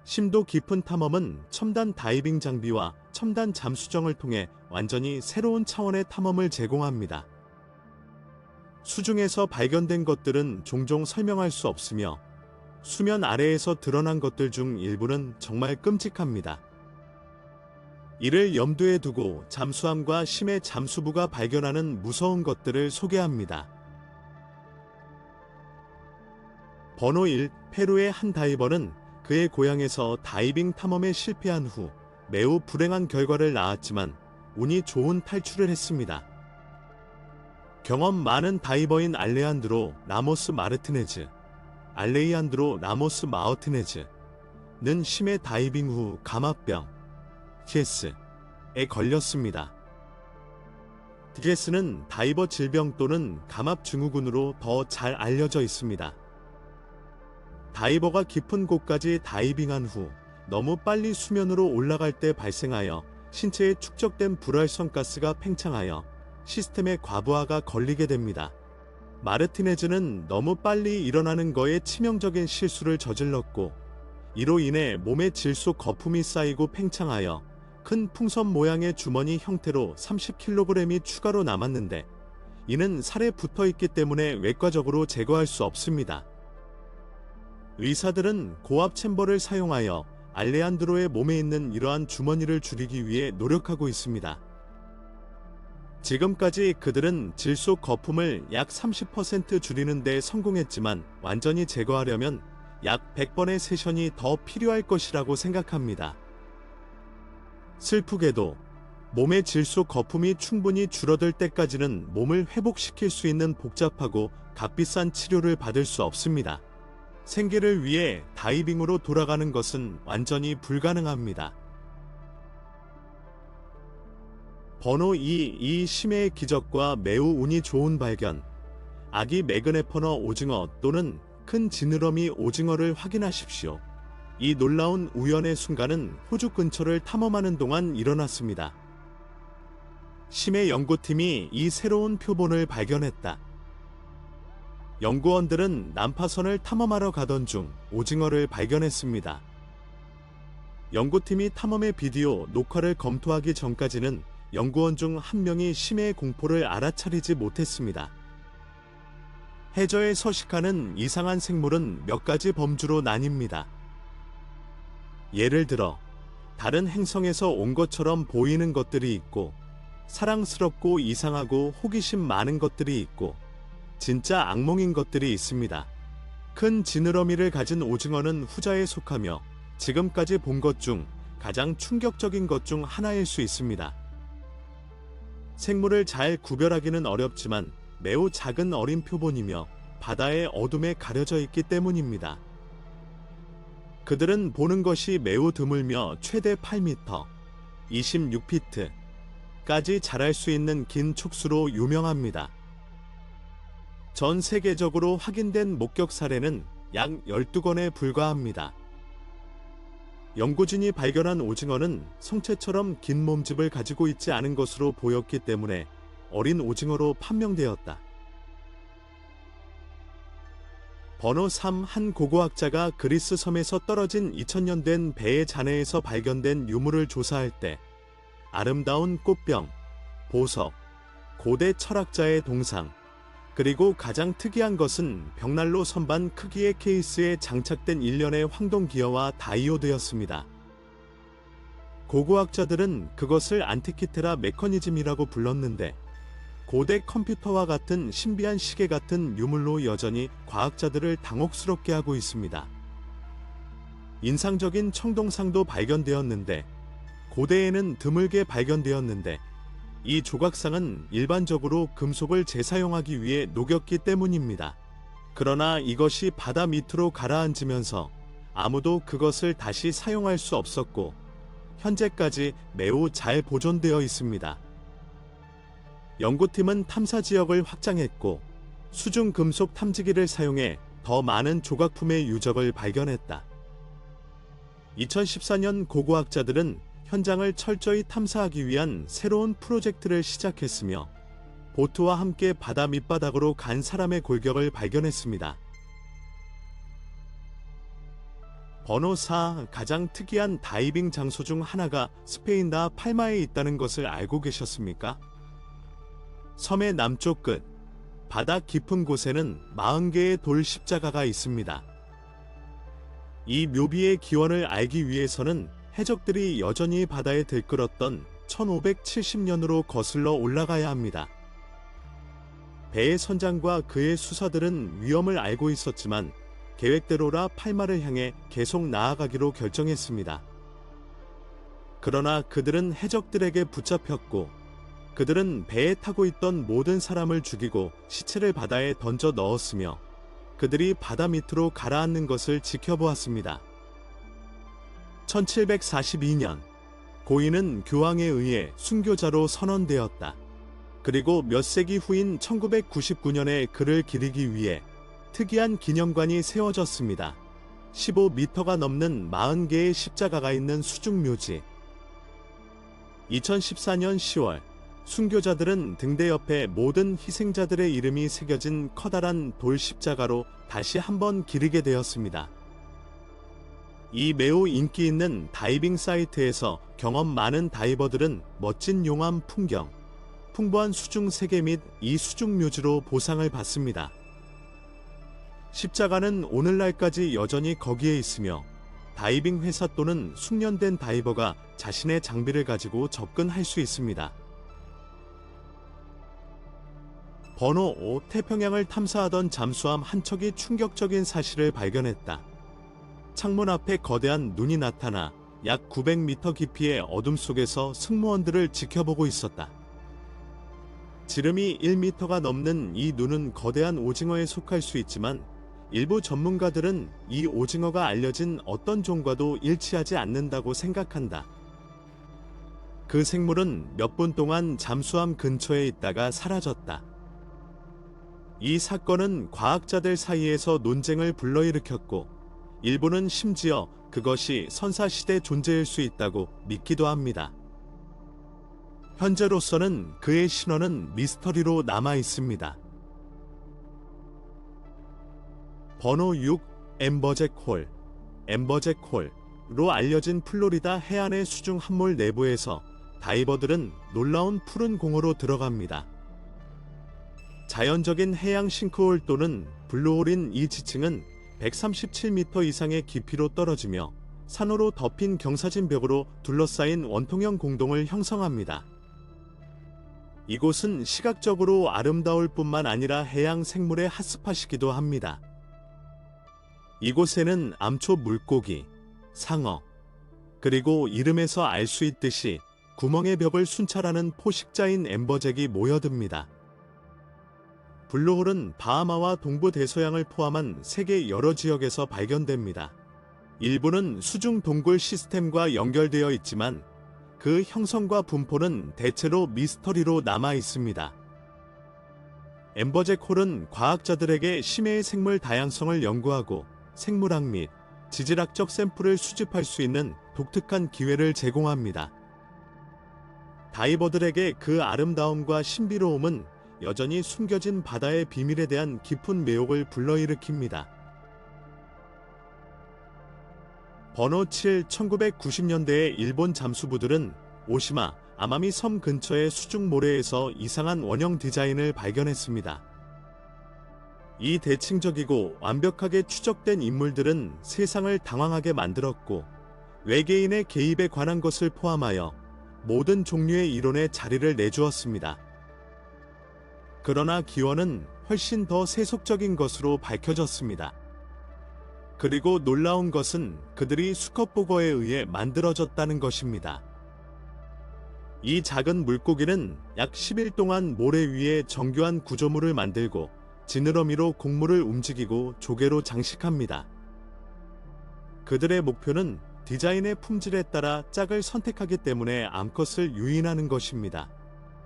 심도 깊은 탐험은 첨단 다이빙 장비와 첨단 잠수정을 통해 완전히 새로운 차원의 탐험을 제공합니다. 수중에서 발견된 것들은 종종 설명할 수 없으며 수면 아래에서 드러난 것들 중 일부는 정말 끔찍합니다. 이를 염두에 두고 잠수함과 심해 잠수부가 발견하는 무서운 것들을 소개합니다. 번호 1. 페루의 한 다이버는 그의 고향에서 다이빙 탐험에 실패한 후 매우 불행한 결과를 낳았지만 운이 좋은 탈출을 했습니다. 경험 많은 다이버인 알레한드로 라모스 마르티네즈는 심해 다이빙 후 감압병 디게스에 걸렸습니다. 디게스는 다이버 질병 또는 감압 증후군으로 더 잘 알려져 있습니다. 다이버가 깊은 곳까지 다이빙한 후 너무 빨리 수면으로 올라갈 때 발생하여 신체에 축적된 불활성 가스가 팽창하여 시스템의 과부하가 걸리게 됩니다. 마르티네즈는 너무 빨리 일어나는 거에 치명적인 실수를 저질렀고 이로 인해 몸에 질소 거품이 쌓이고 팽창하여 큰 풍선 모양의 주머니 형태로 30kg이 추가로 남았는데 이는 살에 붙어있기 때문에 외과적으로 제거할 수 없습니다. 의사들은 고압 챔버를 사용하여 알레한드로의 몸에 있는 이러한 주머니를 줄이기 위해 노력하고 있습니다. 지금까지 그들은 질소 거품을 약 30% 줄이는 데 성공했지만 완전히 제거하려면 약 100번의 세션이 더 필요할 것이라고 생각합니다. 슬프게도 몸의 질소 거품이 충분히 줄어들 때까지는 몸을 회복시킬 수 있는 복잡하고 값비싼 치료를 받을 수 없습니다. 생계를 위해 다이빙으로 돌아가는 것은 완전히 불가능합니다. 번호 2. 이 심해의 기적과 매우 운이 좋은 발견. 아기 매그네퍼너 오징어 또는 큰 지느러미 오징어를 확인하십시오. 이 놀라운 우연의 순간은 호주 근처를 탐험하는 동안 일어났습니다. 심해 연구팀이 이 새로운 표본을 발견했다. 연구원들은 난파선을 탐험하러 가던 중 오징어를 발견했습니다. 연구팀이 탐험의 비디오 녹화를 검토하기 전까지는 연구원 중 한 명이 심해의 공포를 알아차리지 못했습니다. 해저에 서식하는 이상한 생물은 몇 가지 범주로 나뉩니다. 예를 들어 다른 행성에서 온 것처럼 보이는 것들이 있고 사랑스럽고 이상하고 호기심 많은 것들이 있고 진짜 악몽인 것들이 있습니다. 큰 지느러미를 가진 오징어는 후자에 속하며 지금까지 본 것 중 가장 충격적인 것 중 하나일 수 있습니다. 생물을 잘 구별하기는 어렵지만 매우 작은 어린 표본이며 바다의 어둠에 가려져 있기 때문입니다. 그들은 보는 것이 매우 드물며 최대 8m, 26피트까지 자랄 수 있는 긴 촉수로 유명합니다. 전 세계적으로 확인된 목격 사례는 약 12건에 불과합니다. 연구진이 발견한 오징어는 성체처럼 긴 몸집을 가지고 있지 않은 것으로 보였기 때문에 어린 오징어로 판명되었다. 번호 3. 한 고고학자가 그리스 섬에서 떨어진 2000년 된 배의 잔해에서 발견된 유물을 조사할 때 아름다운 꽃병, 보석, 고대 철학자의 동상, 그리고 가장 특이한 것은 벽난로 선반 크기의 케이스에 장착된 일련의 황동기어와 다이오드였습니다. 고고학자들은 그것을 안티키테라 메커니즘이라고 불렀는데 고대 컴퓨터와 같은 신비한 시계 같은 유물로 여전히 과학자들을 당혹스럽게 하고 있습니다. 인상적인 청동상도 발견되었는데 고대에는 드물게 발견되었는데 이 조각상은 일반적으로 금속을 재사용하기 위해 녹였기 때문입니다. 그러나 이것이 바다 밑으로 가라앉으면서 아무도 그것을 다시 사용할 수 없었고 현재까지 매우 잘 보존되어 있습니다. 연구팀은 탐사 지역을 확장했고 수중 금속 탐지기를 사용해 더 많은 조각품의 유적을 발견했다. 2014년 고고학자들은 현장을 철저히 탐사하기 위한 새로운 프로젝트를 시작했으며 보트와 함께 바다 밑바닥으로 간 사람의 골격을 발견했습니다. 번호 4 가장 특이한 다이빙 장소 중 하나가 스페인 라 팔마에 있다는 것을 알고 계셨습니까? 섬의 남쪽 끝, 바다 깊은 곳에는 40개의 돌 십자가가 있습니다. 이 묘비의 기원을 알기 위해서는 해적들이 여전히 바다에 들끓었던 1570년으로 거슬러 올라가야 합니다. 배의 선장과 그의 수사들은 위험을 알고 있었지만 계획대로라 팔마를 향해 계속 나아가기로 결정했습니다. 그러나 그들은 해적들에게 붙잡혔고 그들은 배에 타고 있던 모든 사람을 죽이고 시체를 바다에 던져 넣었으며 그들이 바다 밑으로 가라앉는 것을 지켜보았습니다. 1742년 고인은 교황에 의해 순교자로 선언되었다. 그리고 몇 세기 후인 1999년에 그를 기리기 위해 특이한 기념관이 세워졌습니다. 15m가 넘는 40개의 십자가가 있는 수중묘지. 2014년 10월 순교자들은 등대 옆에 모든 희생자들의 이름이 새겨진 커다란 돌 십자가로 다시 한번 기리게 되었습니다. 이 매우 인기 있는 다이빙 사이트에서 경험 많은 다이버들은 멋진 용암 풍경, 풍부한 수중 세계 및 이 수중 묘지로 보상을 받습니다. 십자가는 오늘날까지 여전히 거기에 있으며 다이빙 회사 또는 숙련된 다이버가 자신의 장비를 가지고 접근할 수 있습니다. 번호 5 태평양을 탐사하던 잠수함 한 척이 충격적인 사실을 발견했다. 창문 앞에 거대한 눈이 나타나 약 900m 깊이의 어둠 속에서 승무원들을 지켜보고 있었다. 지름이 1m가 넘는 이 눈은 거대한 오징어에 속할 수 있지만 일부 전문가들은 이 오징어가 알려진 어떤 종과도 일치하지 않는다고 생각한다. 그 생물은 몇 분 동안 잠수함 근처에 있다가 사라졌다. 이 사건은 과학자들 사이에서 논쟁을 불러일으켰고 일부는 심지어 그것이 선사시대 존재일 수 있다고 믿기도 합니다. 현재로서는 그의 신원은 미스터리로 남아 있습니다. 번호 6 엠버잭 홀. 엠버잭 홀로 알려진 플로리다 해안의 수중 함몰 내부에서 다이버들은 놀라운 푸른 공허로 들어갑니다. 자연적인 해양 싱크홀 또는 블루홀인 이 지층은 137m 이상의 깊이로 떨어지며 산호로 덮인 경사진 벽으로 둘러싸인 원통형 공동을 형성합니다. 이곳은 시각적으로 아름다울 뿐만 아니라 해양 생물의 핫스팟이기도 합니다. 이곳에는 암초 물고기, 상어, 그리고 이름에서 알 수 있듯이 구멍의 벽을 순찰하는 포식자인 엠버잭이 모여듭니다. 블루홀은 바하마와 동부 대서양을 포함한 세계 여러 지역에서 발견됩니다. 일부는 수중 동굴 시스템과 연결되어 있지만 그 형성과 분포는 대체로 미스터리로 남아 있습니다. 엠버잭 홀은 과학자들에게 심해의 생물 다양성을 연구하고 생물학 및 지질학적 샘플을 수집할 수 있는 독특한 기회를 제공합니다. 다이버들에게 그 아름다움과 신비로움은 여전히 숨겨진 바다의 비밀에 대한 깊은 매혹을 불러일으킵니다. 번호 7 1990년대의 일본 잠수부들은 오시마, 아마미 섬 근처의 수중 모래에서 이상한 원형 디자인을 발견했습니다. 이 대칭적이고 완벽하게 추적된 인물들은 세상을 당황하게 만들었고 외계인의 개입에 관한 것을 포함하여 모든 종류의 이론에 자리를 내주었습니다. 그러나 기원은 훨씬 더 세속적인 것으로 밝혀졌습니다. 그리고 놀라운 것은 그들이 수컷보거에 의해 만들어졌다는 것입니다. 이 작은 물고기는 약 10일 동안 모래 위에 정교한 구조물을 만들고 지느러미로 곡물을 움직이고 조개로 장식합니다. 그들의 목표는 디자인의 품질에 따라 짝을 선택하기 때문에 암컷을 유인하는 것입니다.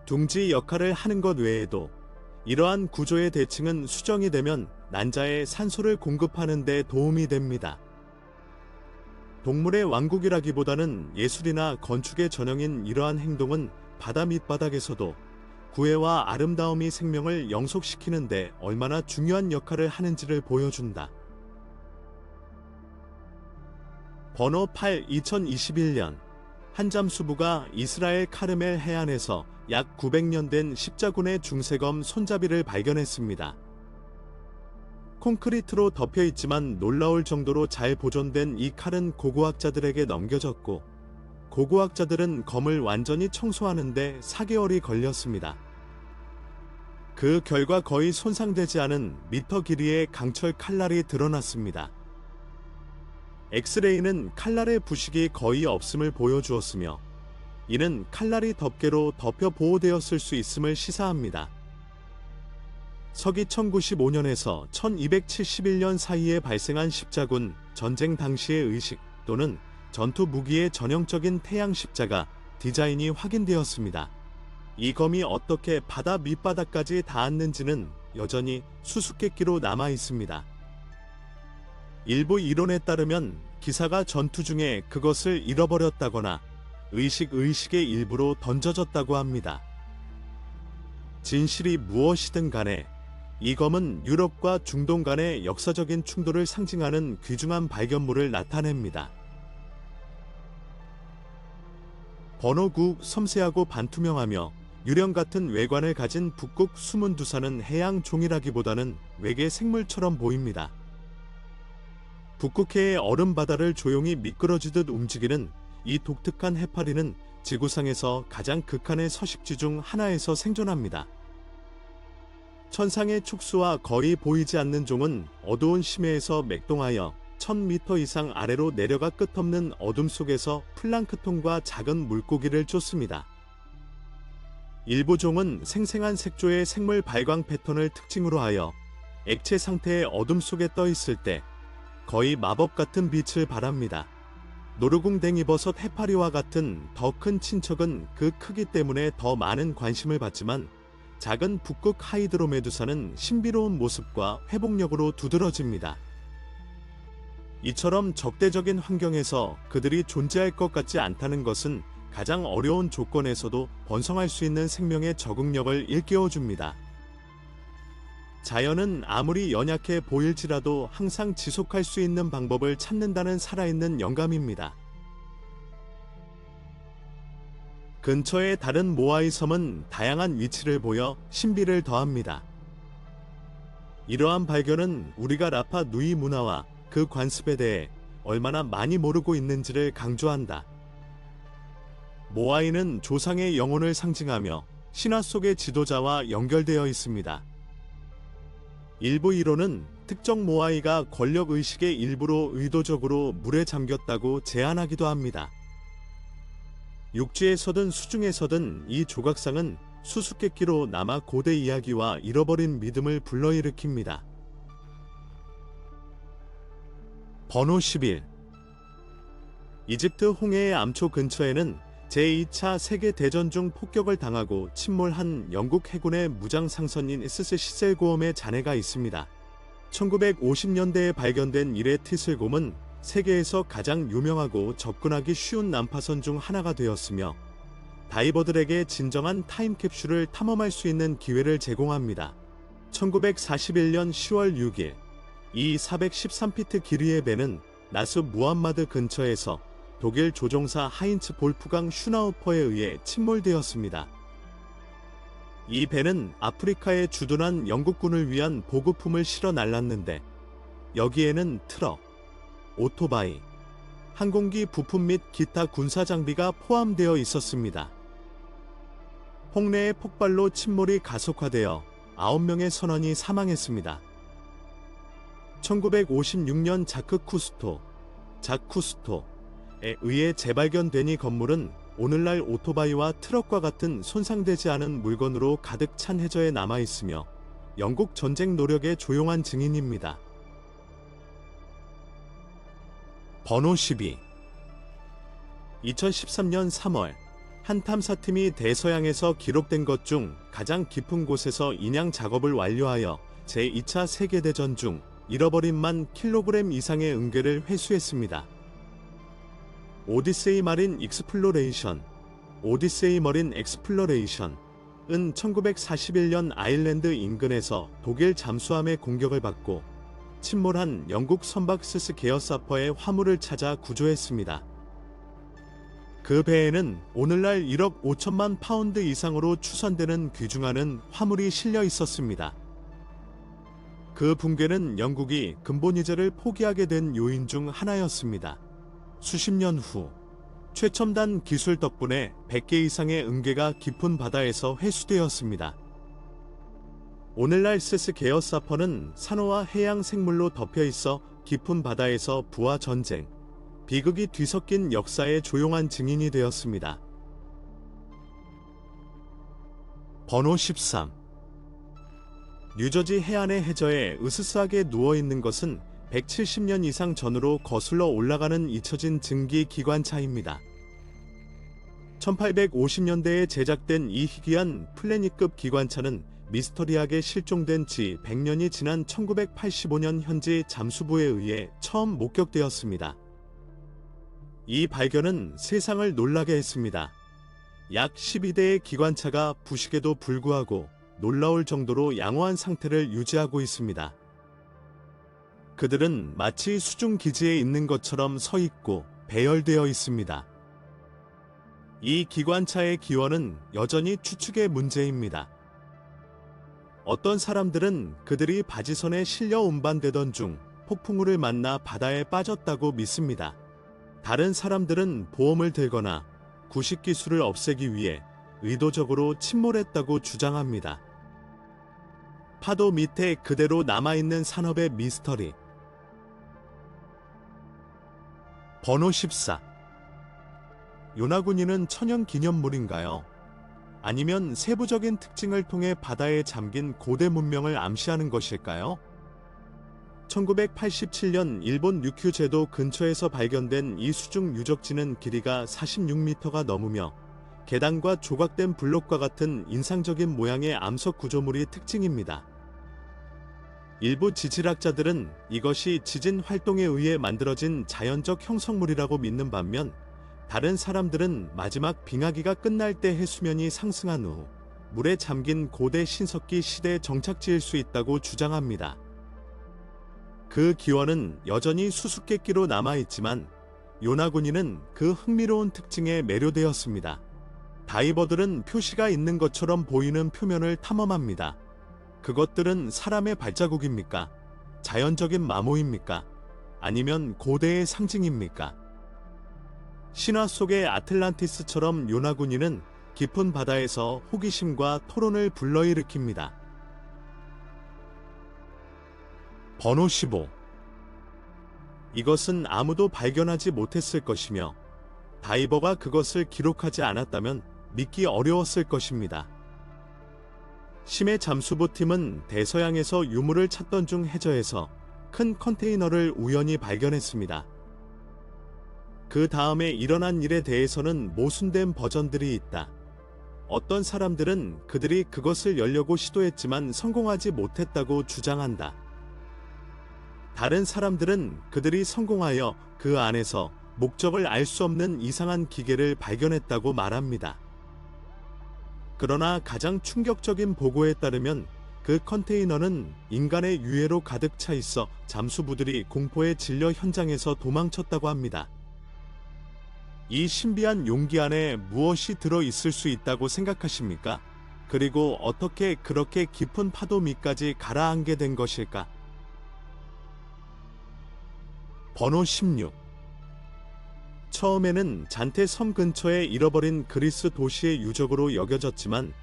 둥지 역할을 하는 것 외에도 이러한 구조의 대칭은 수정이 되면 난자에 산소를 공급하는 데 도움이 됩니다. 동물의 왕국이라기보다는 예술이나 건축의 전형인 이러한 행동은 바다 밑바닥에서도 구애와 아름다움이 생명을 영속시키는 데 얼마나 중요한 역할을 하는지를 보여준다. 번호 8 2021년 한 잠수부가 이스라엘 카르멜 해안에서 약 900년 된 십자군의 중세검 손잡이를 발견했습니다. 콘크리트로 덮여 있지만 놀라울 정도로 잘 보존된 이 칼은 고고학자들에게 넘겨졌고, 고고학자들은 검을 완전히 청소하는데 4개월이 걸렸습니다. 그 결과 거의 손상되지 않은 미터 길이의 강철 칼날이 드러났습니다. 엑스레이는 칼날의 부식이 거의 없음을 보여주었으며, 이는 칼날이 덮개로 덮여 보호되었을 수 있음을 시사합니다. 서기 1095년에서 1271년 사이에 발생한 십자군 전쟁 당시의 의식 또는 전투 무기의 전형적인 태양 십자가 디자인이 확인되었습니다. 이 검이 어떻게 바다 밑바닥까지 닿았는지는 여전히 수수께끼로 남아 있습니다. 일부 이론에 따르면 기사가 전투 중에 그것을 잃어버렸다거나 의식의 일부로 던져졌다고 합니다. 진실이 무엇이든 간에 이 검은 유럽과 중동 간의 역사적인 충돌을 상징하는 귀중한 발견물을 나타냅니다. 번호 9 섬세하고 반투명하며 유령 같은 외관을 가진 북극 수문두사는 해양 종이라기보다는 외계 생물처럼 보입니다. 북극해의 얼음 바다를 조용히 미끄러지듯 움직이는 이 독특한 해파리는 지구상에서 가장 극한의 서식지 중 하나에서 생존합니다. 천상의 촉수와 거의 보이지 않는 종은 어두운 심해에서 맥동하여 1000m 이상 아래로 내려가 끝없는 어둠 속에서 플랑크톤과 작은 물고기를 쫓습니다. 일부 종은 생생한 색조의 생물 발광 패턴을 특징으로 하여 액체 상태의 어둠 속에 떠 있을 때 거의 마법 같은 빛을 발합니다. 노루궁댕이버섯 해파리와 같은 더 큰 친척은 그 크기 때문에 더 많은 관심을 받지만, 작은 북극 하이드로메두사는 신비로운 모습과 회복력으로 두드러집니다. 이처럼 적대적인 환경에서 그들이 존재할 것 같지 않다는 것은 가장 어려운 조건에서도 번성할 수 있는 생명의 적응력을 일깨워줍니다. 자연은 아무리 연약해 보일지라도 항상 지속할 수 있는 방법을 찾는다는 살아있는 영감입니다. 근처의 다른 모아이 섬은 다양한 위치를 보여 신비를 더합니다. 이러한 발견은 우리가 라파 누이 문화와 그 관습에 대해 얼마나 많이 모르고 있는지를 강조한다. 모아이는 조상의 영혼을 상징하며 신화 속의 지도자와 연결되어 있습니다. 일부 이론은 특정 모아이가 권력의식의 일부로 의도적으로 물에 잠겼다고 제안하기도 합니다. 육지에서든 수중에서든 이 조각상은 수수께끼로 남아 고대 이야기와 잃어버린 믿음을 불러일으킵니다. 번호 11 이집트 홍해의 암초 근처에는 제2차 세계대전 중 폭격을 당하고 침몰한 영국 해군의 무장상선인 스스 시셀곰의 잔해가 있습니다. 1950년대에 발견된 이래 티슬곰은 세계에서 가장 유명하고 접근하기 쉬운 난파선 중 하나가 되었으며, 다이버들에게 진정한 타임캡슐을 탐험할 수 있는 기회를 제공합니다. 1941년 10월 6일 이 413피트 길이의 배는 나스 무함마드 근처에서 독일 조종사 하인츠 볼프강 슈나우퍼에 의해 침몰되었습니다. 이 배는 아프리카에 주둔한 영국군을 위한 보급품을 실어 날랐는데, 여기에는 트럭, 오토바이, 항공기 부품 및 기타 군사 장비가 포함되어 있었습니다. 홍내의 폭발로 침몰이 가속화되어 9명의 선원이 사망했습니다. 1956년 자크 쿠스토에 의해 재발견된 이 건물은 오늘날 오토바이와 트럭과 같은 손상되지 않은 물건으로 가득 찬 해저에 남아 있으며 영국 전쟁 노력의 조용한 증인입니다. 번호 12 2013년 3월 한 탐사팀이 대서양에서 기록된 것 중 가장 깊은 곳에서 인양 작업을 완료하여 제2차 세계대전 중 잃어버린 10,000kg 이상의 은괴를 회수했습니다. 오디세이 머린 익스플로레이션은 1941년 아일랜드 인근에서 독일 잠수함의 공격을 받고 침몰한 영국 선박스스 게어사퍼의 화물을 찾아 구조했습니다. 그 배에는 오늘날 1억 5천만 파운드 이상으로 추산되는 귀중한 화물이 실려 있었습니다. 그 붕괴는 영국이 근본이제를 포기하게 된 요인 중 하나였습니다. 수십 년 후 최첨단 기술 덕분에 100개 이상의 응계가 깊은 바다에서 회수되었습니다. 오늘날 세스 게어사퍼는 산호와 해양 생물로 덮여 있어 깊은 바다에서 부와 전쟁, 비극이 뒤섞인 역사의 조용한 증인이 되었습니다. 번호 13. 뉴저지 해안의 해저에 으스스하게 누워있는 것은 170년 이상 전으로 거슬러 올라가는 잊혀진 증기 기관차입니다. 1850년대에 제작된 이 희귀한 플래닛급 기관차는 미스터리하게 실종된 지 100년이 지난 1985년 현지 잠수부에 의해 처음 목격되었습니다. 이 발견은 세상을 놀라게 했습니다. 약 12대의 기관차가 부식에도 불구하고 놀라울 정도로 양호한 상태를 유지하고 있습니다. 그들은 마치 수중 기지에 있는 것처럼 서 있고 배열되어 있습니다. 이 기관차의 기원은 여전히 추측의 문제입니다. 어떤 사람들은 그들이 바지선에 실려 운반되던 중 폭풍우를 만나 바다에 빠졌다고 믿습니다. 다른 사람들은 보험을 들거나 구식 기술을 없애기 위해 의도적으로 침몰했다고 주장합니다. 파도 밑에 그대로 남아있는 산업의 미스터리. 번호 14. 요나군이는 천연기념물인가요? 아니면 세부적인 특징을 통해 바다에 잠긴 고대 문명을 암시하는 것일까요? 1987년 일본 류큐 제도 근처에서 발견된 이 수중 유적지는 길이가 46m가 넘으며 계단과 조각된 블록과 같은 인상적인 모양의 암석 구조물이 특징입니다. 일부 지질학자들은 이것이 지진 활동에 의해 만들어진 자연적 형성물이라고 믿는 반면, 다른 사람들은 마지막 빙하기가 끝날 때 해수면이 상승한 후 물에 잠긴 고대 신석기 시대 정착지일 수 있다고 주장합니다. 그 기원은 여전히 수수께끼로 남아있지만 요나군이는 그 흥미로운 특징에 매료되었습니다. 다이버들은 표시가 있는 것처럼 보이는 표면을 탐험합니다. 그것들은 사람의 발자국입니까? 자연적인 마모입니까? 아니면 고대의 상징입니까? 신화 속의 아틀란티스처럼 요나군이는 깊은 바다에서 호기심과 토론을 불러일으킵니다. 번호 15. 이것은 아무도 발견하지 못했을 것이며 다이버가 그것을 기록하지 않았다면 믿기 어려웠을 것입니다. 심해 잠수부 팀은 대서양에서 유물을 찾던 중 해저에서 큰 컨테이너를 우연히 발견했습니다. 그 다음에 일어난 일에 대해서는 모순된 버전들이 있다. 어떤 사람들은 그들이 그것을 열려고 시도했지만 성공하지 못했다고 주장한다. 다른 사람들은 그들이 성공하여 그 안에서 목적을 알 수 없는 이상한 기계를 발견했다고 말합니다. 그러나 가장 충격적인 보고에 따르면 그 컨테이너는 인간의 유해로 가득 차 있어 잠수부들이 공포에 질려 현장에서 도망쳤다고 합니다. 이 신비한 용기 안에 무엇이 들어 있을 수 있다고 생각하십니까? 그리고 어떻게 그렇게 깊은 파도 밑까지 가라앉게 된 것일까? 번호 16. 처음에는 잔테 섬 근처에 잃어버린 그리스 도시의 유적으로 여겨졌지만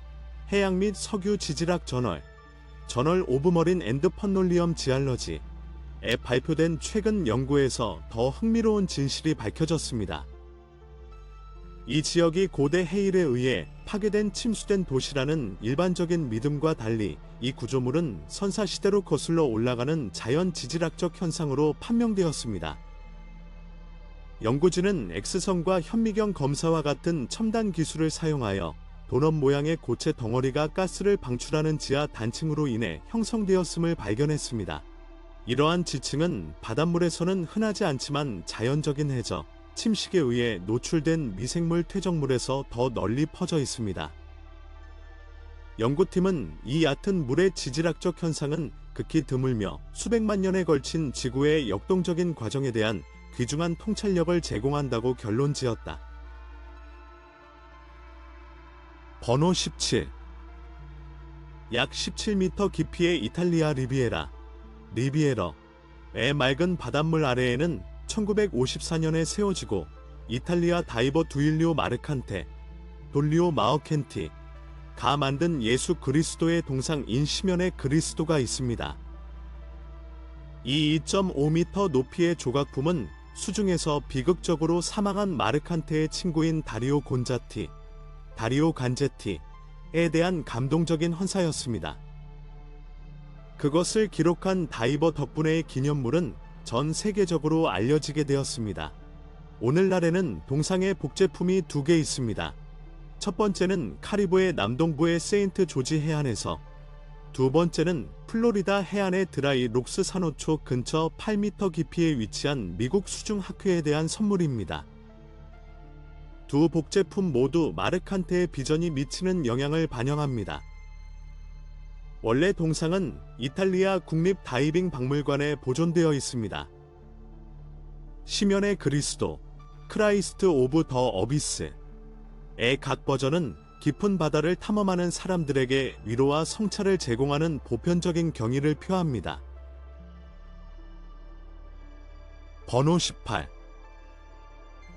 해양 및 석유 지질학 저널 오브 머린 앤드 펀놀리엄 지알러지에 발표된 최근 연구에서 더 흥미로운 진실이 밝혀졌습니다. 이 지역이 고대 해일에 의해 파괴된 침수된 도시라는 일반적인 믿음과 달리 이 구조물은 선사시대로 거슬러 올라가는 자연 지질학적 현상으로 판명되었습니다. 연구진은 X선과 현미경 검사와 같은 첨단 기술을 사용하여 도넛 모양의 고체 덩어리가 가스를 방출하는 지하 단층으로 인해 형성되었음을 발견했습니다. 이러한 지층은 바닷물에서는 흔하지 않지만 자연적인 해저, 침식에 의해 노출된 미생물 퇴적물에서 더 널리 퍼져 있습니다. 연구팀은 이 얕은 물의 지질학적 현상은 극히 드물며 수백만 년에 걸친 지구의 역동적인 과정에 대한 귀중한 통찰력을 제공한다고 결론지었다. 번호 17. 약 17m 깊이의 이탈리아 리비에러의 맑은 바닷물 아래에는 1954년에 세워지고 이탈리아 다이버 두일리오 마르칸테, 돌리오 마어켄티가 만든 예수 그리스도의 동상 인시면의 그리스도가 있습니다. 이 2.5m 높이의 조각품은 수중에서 비극적으로 사망한 마르칸테의 친구인 다리오 간제티에 대한 감동적인 헌사였습니다. 그것을 기록한 다이버 덕분에의 기념물은 전 세계적으로 알려지게 되었습니다. 오늘날에는 동상의 복제품이 2개 있습니다. 첫 번째는 카리브해 남동부의 세인트 조지 해안에서, 두 번째는 플로리다 해안의 드라이 록스 산호초 근처 8m 깊이에 위치한 미국 수중학회에 대한 선물입니다. 두 복제품 모두 마르칸테의 비전이 미치는 영향을 반영합니다. 원래 동상은 이탈리아 국립 다이빙 박물관에 보존되어 있습니다. 시면의 그리스도, 크라이스트 오브 더 어비스의 각 버전은 깊은 바다를 탐험하는 사람들에게 위로와 성찰을 제공하는 보편적인 경의를 표합니다. 번호 18.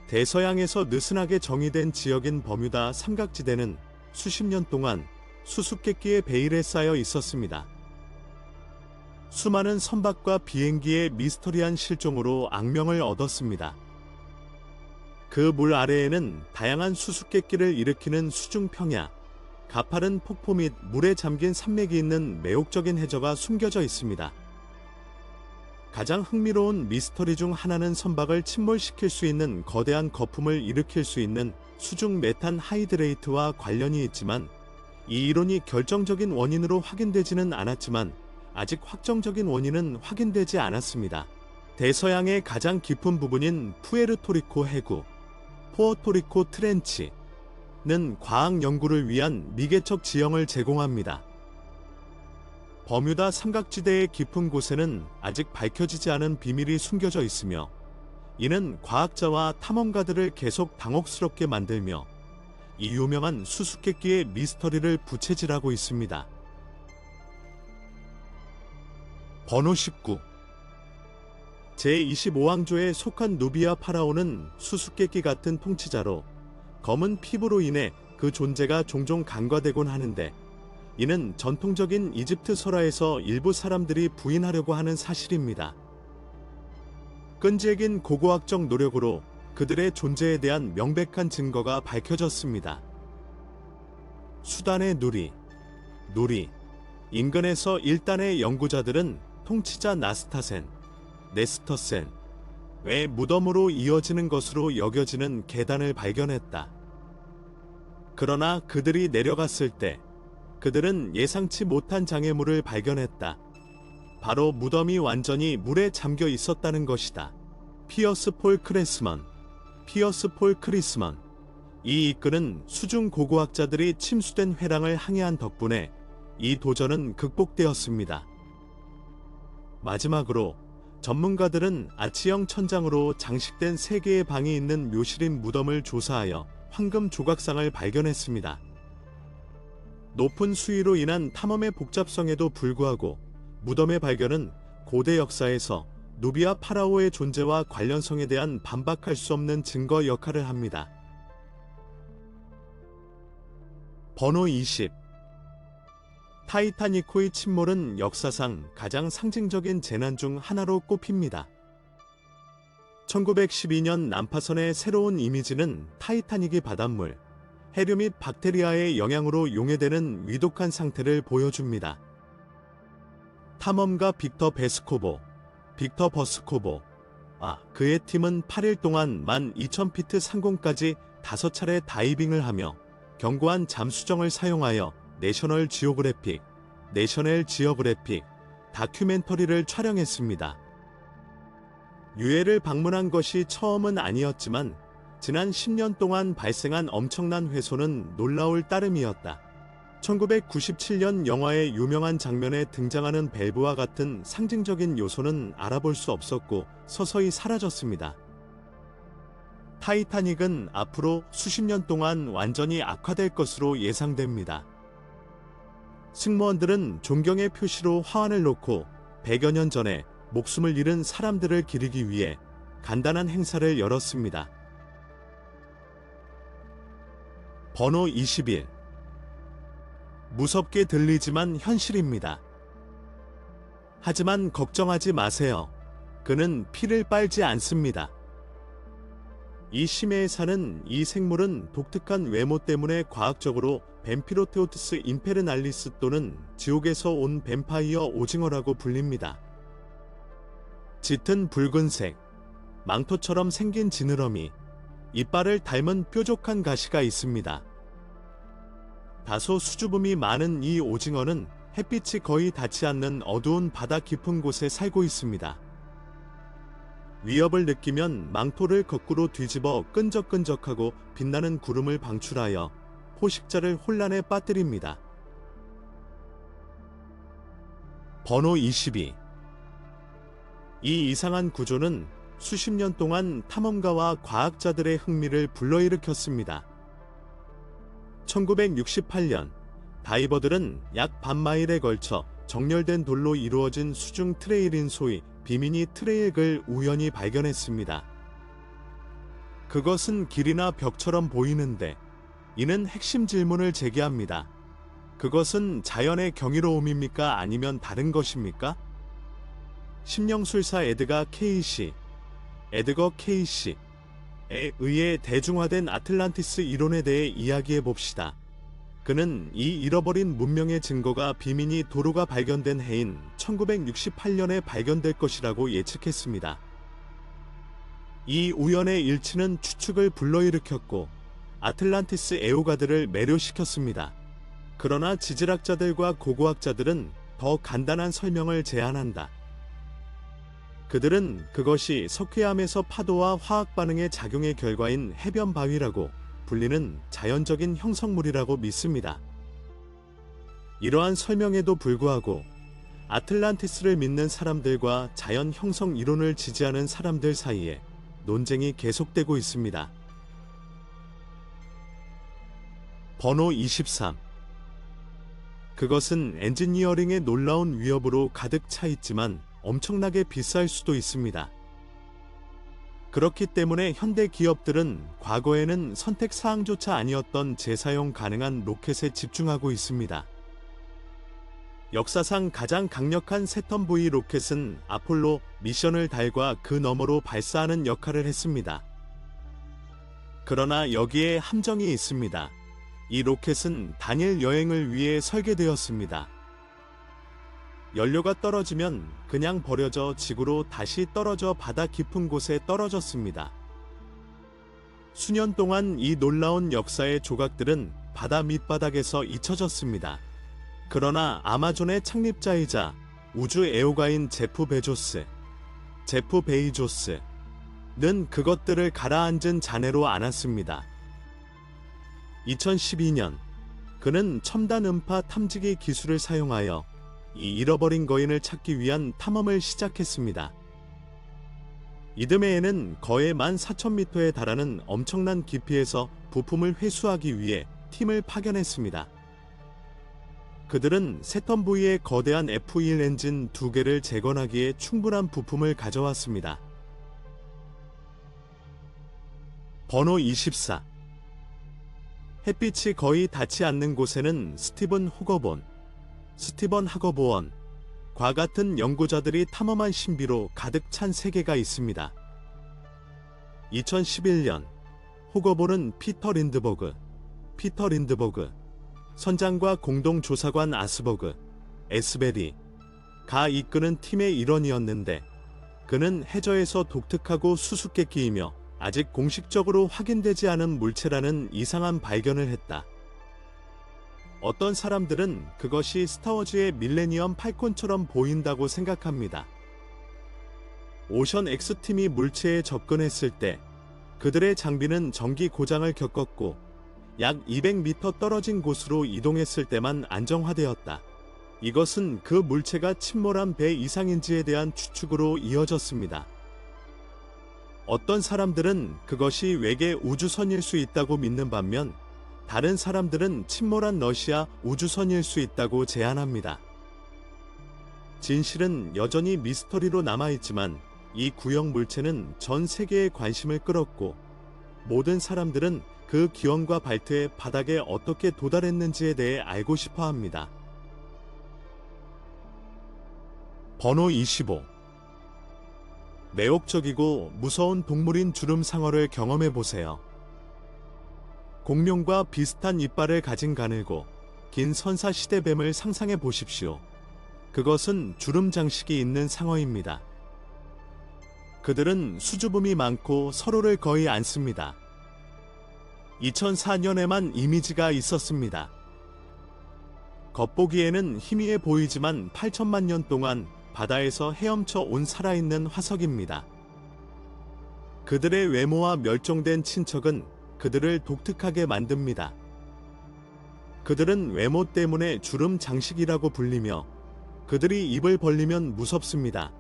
대서양에서 느슨하게 정의된 지역인 버뮤다 삼각지대는 수십 년 동안 수수께끼의 베일에 쌓여 있었습니다. 수많은 선박과 비행기의 미스터리한 실종으로 악명을 얻었습니다. 그 물 아래에는 다양한 수수께끼를 일으키는 수중평야, 가파른 폭포 및 물에 잠긴 산맥이 있는 매혹적인 해저가 숨겨져 있습니다. 가장 흥미로운 미스터리 중 하나는 선박을 침몰시킬 수 있는 거대한 거품을 일으킬 수 있는 수중 메탄 하이드레이트와 관련이 있지만, 이 이론이 결정적인 원인으로 확인되지는 않았지만 아직 확정적인 원인은 확인되지 않았습니다. 대서양의 가장 깊은 부분인 푸에르토리코 해구, 포어토리코 트렌치는 과학 연구를 위한 미개척 지형을 제공합니다. 버뮤다 삼각지대의 깊은 곳에는 아직 밝혀지지 않은 비밀이 숨겨져 있으며, 이는 과학자와 탐험가들을 계속 당혹스럽게 만들며 이 유명한 수수께끼의 미스터리를 부채질하고 있습니다. 번호 19. 제25왕조에 속한 누비아 파라오는 수수께끼 같은 통치자로 검은 피부로 인해 그 존재가 종종 간과되곤 하는데, 이는 전통적인 이집트 설화에서 일부 사람들이 부인하려고 하는 사실입니다. 끈질긴 고고학적 노력으로 그들의 존재에 대한 명백한 증거가 밝혀졌습니다. 수단의 누리, 인근에서 일단의 연구자들은 통치자 네스터센의 무덤으로 이어지는 것으로 여겨지는 계단을 발견했다. 그러나 그들이 내려갔을 때 그들은 예상치 못한 장애물을 발견했다. 바로 무덤이 완전히 물에 잠겨 있었다는 것이다. 피어스 폴 크리스먼. 이 이끌은 수중 고고학자들이 침수된 회랑을 항해한 덕분에 이 도전은 극복되었습니다. 마지막으로 전문가들은 아치형 천장으로 장식된 3개의 방이 있는 묘실인 무덤을 조사하여 황금 조각상을 발견했습니다. 높은 수위로 인한 탐험의 복잡성에도 불구하고 무덤의 발견은 고대 역사에서 누비아 파라오의 존재와 관련성에 대한 반박할 수 없는 증거 역할을 합니다. 번호 20. 타이타닉호의 침몰은 역사상 가장 상징적인 재난 중 하나로 꼽힙니다. 1912년 난파선의 새로운 이미지는 타이타닉이 바닷물, 해류 및 박테리아의 영향으로 용해되는 위독한 상태를 보여줍니다. 탐험가 빅터 버스코보, 그의 팀은 8일 동안 12,000피트 상공까지 5차례 다이빙을 하며 견고한 잠수정을 사용하여 내셔널 지오그래픽 다큐멘터리를 촬영했습니다. 유해를 방문한 것이 처음은 아니었지만 지난 10년 동안 발생한 엄청난 훼손은 놀라울 따름이었다. 1997년 영화의 유명한 장면에 등장하는 밸브와 같은 상징적인 요소는 알아볼 수 없었고 서서히 사라졌습니다. 타이타닉은 앞으로 수십 년 동안 완전히 악화될 것으로 예상됩니다. 승무원들은 존경의 표시로 화환을 놓고 100여 년 전에 목숨을 잃은 사람들을 기리기 위해 간단한 행사를 열었습니다. 번호 21. 무섭게 들리지만 현실입니다. 하지만 걱정하지 마세요. 그는 피를 빨지 않습니다. 이 심해에 사는 이 생물은 독특한 외모 때문에 과학적으로 뱀피로테오투스 인페르날리스 또는 지옥에서 온 뱀파이어 오징어라고 불립니다. 짙은 붉은색, 망토처럼 생긴 지느러미, 이빨을 닮은 뾰족한 가시가 있습니다. 다소 수줍음이 많은 이 오징어는 햇빛이 거의 닿지 않는 어두운 바다 깊은 곳에 살고 있습니다. 위협을 느끼면 망토를 거꾸로 뒤집어 끈적끈적하고 빛나는 구름을 방출하여 포식자를 혼란에 빠뜨립니다. 번호 22. 이 이상한 구조는 수십 년 동안 탐험가와 과학자들의 흥미를 불러일으켰습니다. 1968년 다이버들은 약 반마일에 걸쳐 정렬된 돌로 이루어진 수중 트레일인 소위 비미니 트레일을 우연히 발견했습니다. 그것은 길이나 벽처럼 보이는데 이는 핵심 질문을 제기합니다. 그것은 자연의 경이로움입니까? 아니면 다른 것입니까? 심령술사 에드거 케이시에 의해 대중화된 아틀란티스 이론에 대해 이야기해 봅시다. 그는 이 잃어버린 문명의 증거가 비미니 도로가 발견된 해인 1968년에 발견될 것이라고 예측했습니다. 이 우연의 일치는 추측을 불러일으켰고 아틀란티스 애호가들을 매료시켰습니다. 그러나 지질학자들과 고고학자들은 더 간단한 설명을 제안한다. 그들은 그것이 석회암에서 파도와 화학 반응의 작용의 결과인 해변 바위라고 불리는 자연적인 형성물이라고 믿습니다. 이러한 설명에도 불구하고 아틀란티스를 믿는 사람들과 자연 형성 이론을 지지하는 사람들 사이에 논쟁이 계속되고 있습니다. 번호 23. 그것은 엔지니어링의 놀라운 위협으로 가득 차 있지만 엄청나게 비쌀 수도 있습니다. 그렇기 때문에 현대 기업들은 과거에는 선택 사항조차 아니었던 재사용 가능한 로켓에 집중하고 있습니다. 역사상 가장 강력한 세턴 V 로켓은 아폴로 미션을 달과 그 너머로 발사하는 역할을 했습니다. 그러나 여기에 함정이 있습니다. 이 로켓은 단일 여행을 위해 설계되었습니다. 연료가 떨어지면 그냥 버려져 지구로 다시 떨어져 바다 깊은 곳에 떨어졌습니다. 수년 동안 이 놀라운 역사의 조각들은 바다 밑바닥에서 잊혀졌습니다. 그러나 아마존의 창립자이자 우주 애호가인 제프 베이조스는 그것들을 가라앉은 잔해로 안았습니다. 2012년 그는 첨단 음파 탐지기 기술을 사용하여 이 잃어버린 거인을 찾기 위한 탐험을 시작했습니다. 이듬해에는 거의 14,000m에 달하는 엄청난 깊이에서 부품을 회수하기 위해 팀을 파견했습니다. 그들은 세턴 V의 거대한 F1 엔진 2개를 재건하기에 충분한 부품을 가져왔습니다. 번호 24. 햇빛이 거의 닿지 않는 곳에는 스티븐 하거보원과 같은 연구자들이 탐험한 신비로 가득 찬 세계가 있습니다. 2011년 호거본은 피터 린드버그, 선장과 공동조사관 에스베리가 이끄는 팀의 일원이었는데 그는 해저에서 독특하고 수수께끼이며 아직 공식적으로 확인되지 않은 물체라는 이상한 발견을 했다. 어떤 사람들은 그것이 스타워즈의 밀레니엄 팔콘처럼 보인다고 생각합니다. 오션 X팀이 물체에 접근했을 때 그들의 장비는 전기 고장을 겪었고 약 200m 떨어진 곳으로 이동했을 때만 안정화되었다. 이것은 그 물체가 침몰한 배 이상인지에 대한 추측으로 이어졌습니다. 어떤 사람들은 그것이 외계 우주선일 수 있다고 믿는 반면 다른 사람들은 침몰한 러시아 우주선일 수 있다고 제안합니다. 진실은 여전히 미스터리로 남아있지만 이 구형 물체는 전 세계의 관심을 끌었고 모든 사람들은 그 기원과 발트의 바닥에 어떻게 도달했는지에 대해 알고 싶어 합니다. 번호 25. 매혹적이고 무서운 동물인 주름상어를 경험해 보세요. 공룡과 비슷한 이빨을 가진 가늘고 긴 선사시대뱀을 상상해 보십시오. 그것은 주름 장식이 있는 상어입니다. 그들은 수줍음이 많고 서로를 거의 안습니다. 2004년에만 이미지가 있었습니다. 겉보기에는 희미해 보이지만 8천만 년 동안 바다에서 헤엄쳐 온 살아있는 화석입니다. 그들의 외모와 멸종된 친척은 그들을 독특하게 만듭니다. 그들은 외모 때문에 주름 장식이라고 불리며 그들이 입을 벌리면 무섭습니다.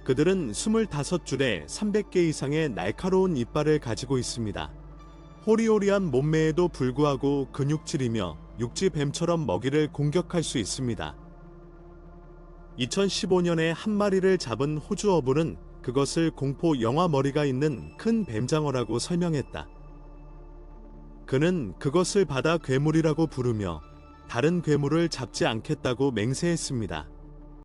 그들은 25줄에 300개 이상의 날카로운 이빨을 가지고 있습니다. 호리호리한 몸매에도 불구하고 근육질이며 육지뱀처럼 먹이를 공격할 수 있습니다. 2015년에 한 마리를 잡은 호주 어부는 그것을 공포 영화 머리가 있는 큰 뱀장어라고 설명했다. 그는 그것을 바다 괴물이라고 부르며 다른 괴물을 잡지 않겠다고 맹세했습니다.